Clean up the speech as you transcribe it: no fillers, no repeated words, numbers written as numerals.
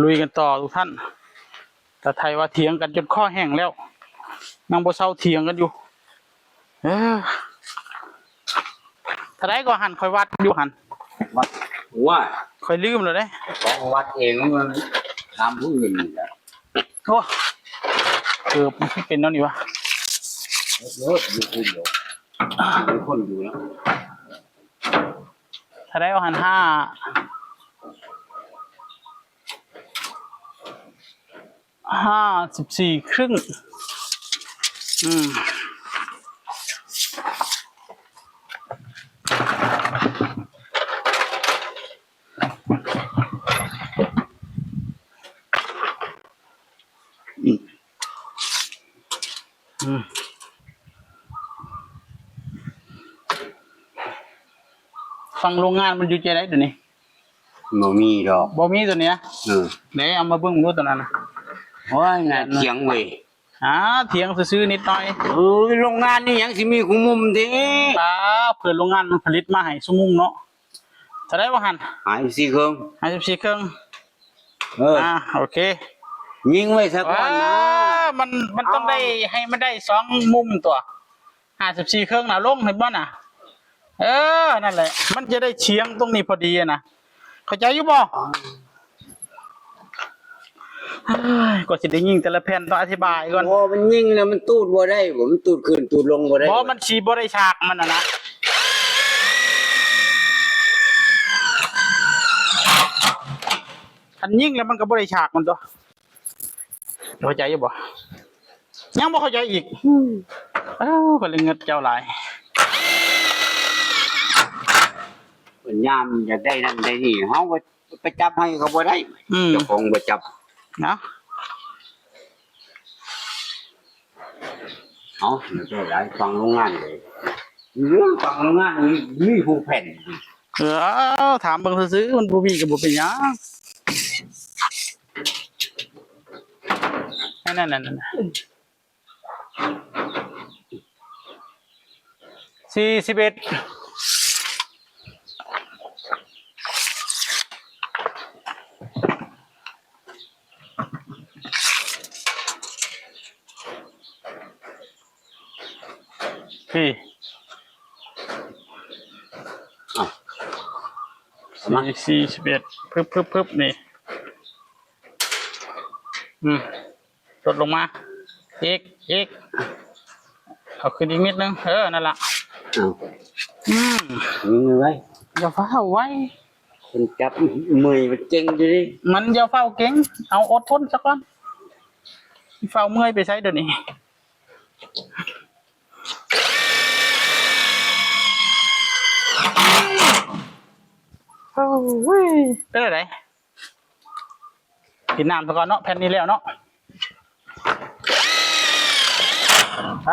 ลุยกันต่อทุกท่านแต่ไทยว่าเถียงกันจนข้อแห้งแล้วนางบ่เซาเถียงกันอยู่ถ้าได้ก็หันคอยวัดอยู่หัน วัดว่า คอยลืมเลยเด้ ของวัดเองมันตามผู้อื่นนี่แหละ โอ้เกือบไม่เป็นแล้วนี่วะ รถอยู่คนเดียวมีคนอยู่แล้ว ถ้าได้ก็หัน54 ครึ่งฟังโรงงานมันอยู่ใจได้เดี๋ยวนี้ บ่มีดอก บ่มีตัวเนี้ย เดี๋ยวเอามาเบิ่งดูตัวนั้นนะ โอ้ยน่ะเถียงเว้ย เถียงซื้อๆนิดหน่อย โรงงานนี่ยังสิมีคุมุมติ เผื่อโรงงานมันผลิตมาให้ซุมุ่งเนาะถ้าได้ว่าหัน หายสิเครื่อง 54 ครึ่งโอเค ยิงไว้สักก่อนนะ มันต้องได้ให้มันได้2 มุมตัว54 ครึ่งน่ะลงให้บ่น่ะนั่นแหละมันจะได้เฉียงตรงนี้พอดีนะเข้าใจอยู่บ่ก็สิได้ยิงแต่ละแผ่นต้องอธิบายก่อน โอ้มันยิงแล้วมันตูดบ่ได้บ่มันตูดขึ้นตูดลงบ่ได้ เพราะมันชีบ่ได้ฉากมันนะอันยิงแล้วมันก็บ่ได้ฉากมันตัวเข้าใจอยู่บ่ยังบ่เข้าใจอีกก็เลยเงิดเจ้าหลาย มันยามอยากได้นั่นได้นี่เฮาก็ไปจับให้เขาบ่ได้เจ้าของบ่จับ นะ เอาแล้วก็ได้ฟังโรงงานเลยเรื่องฟังโรงงานนี่มีผู้แผ่น ถามเบิ่งซื่อๆมันบ่มีก็บ่เป็นหยังนั่น41พี่41ปึ๊บนี่ลดลงมาอีกเอาขึ้นอีกนิดนึงนั่นล่ะยิงไว้ อย่าเฝ้าไว้ คนจับมือมันเจ๋งอยู่ดิ มันอย่าเฝ้าเก่งเอาอดทนสักก่อนเฝ้าเมื่อยไปใช้เดี๋ยวนี้เป็นอะไรกินน้ำซะก่อนเนาะแผ่นนี้แล้วเนาะไป